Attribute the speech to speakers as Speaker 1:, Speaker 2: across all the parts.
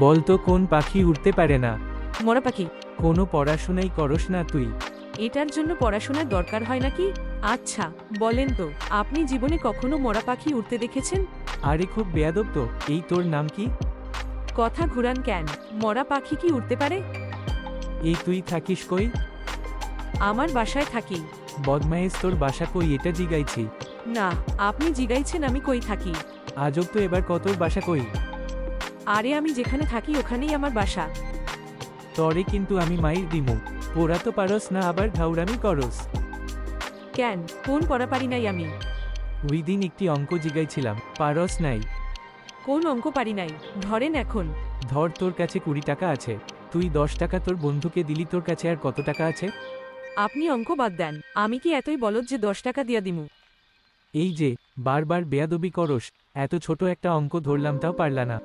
Speaker 1: বল তো কোন পাখি উড়তে পারে না?
Speaker 2: মরা পাখি।
Speaker 1: কোনো পড়াশোনাই করস না তুই?
Speaker 2: এটার জন্য পড়াশোনার দরকার হয় নাকি? আচ্ছা, বলেন তো, আপনি জীবনে কখনো মরা পাখি উড়তে দেখেছেন?
Speaker 1: আরে খুব বেয়াদব তো। এই তোর নাম কি?
Speaker 2: কথা ঘুরান কেন? মরা পাখি কি উড়তে পারে?
Speaker 1: এই তুই থাকিস কই?
Speaker 2: আমার বাসায় থাকি।
Speaker 1: বদমাইশ, তোর বাসা কই এটা জিগাইছি।
Speaker 2: না, আপনি জিগাইছেন আমি কই থাকি।
Speaker 1: আজব তো, এবার কতর বাসা কই?
Speaker 2: আরে আমি যেখানে থাকি ওখানেই আমার বাসা।
Speaker 1: তরে কিন্তু আমি মাইর দিমু। পোড়া তো পারস না, আবার ঘাউরামি করস।
Speaker 2: কেন, কোন পড়া পারি নাই আমি?
Speaker 1: ওই দিন একটি অঙ্ক জিগাইছিলাম, পারস নাই।
Speaker 2: কোন অঙ্ক পারি নাই? ধরেন এখন।
Speaker 1: ধর, তোর কাছে 20 টাকা আছে। তুই 10 টাকা তোর বন্ধুকে দিলি, তোর কাছে আর কত টাকা আছে?
Speaker 2: আপনি অঙ্ক বাদ দেন, আমি কি এতই বলদ যে 10 টাকা দিয়া দিমু?
Speaker 1: এই যে বারবার বেয়াদবি করস, এত ছোট একটা অঙ্ক ধরলাম তাও পারলা না।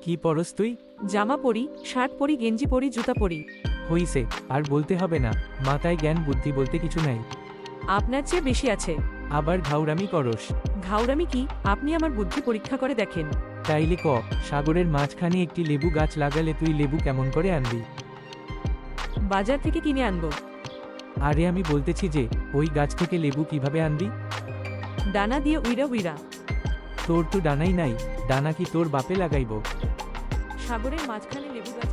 Speaker 1: কি পরস তুই?
Speaker 2: জামা পরি, শার্ট পরি, গেঞ্জি পরি, জুতা পরি।
Speaker 1: হইছে, আর বলতে হবে না। মাথায় জ্ঞান বুদ্ধি বলতে কিছু নাই।
Speaker 2: আপনার চেয়ে বেশি আছে।
Speaker 1: আবার ঘাউরামি করস।
Speaker 2: ঘাউরামি কি? আপনি আমার বুদ্ধি পরীক্ষা করে দেখেন।
Speaker 1: তাইলে ক, সাগরের মাঝখানে একটি লেবু গাছ লাগালে তুই লেবু কেমন করে আনবি?
Speaker 2: বাজার থেকে কিনে আনবো।
Speaker 1: আরে আমি বলতেছি যে, ওই গাছ থেকে লেবু কিভাবে আনবি?
Speaker 2: ডানা দিয়ে উইরা উইরা।
Speaker 1: তোর তো ডানাই নাই, ডানা কি তোর বাপে লাগাইব?
Speaker 2: সাগরের মাঝখানে লেবু গাছ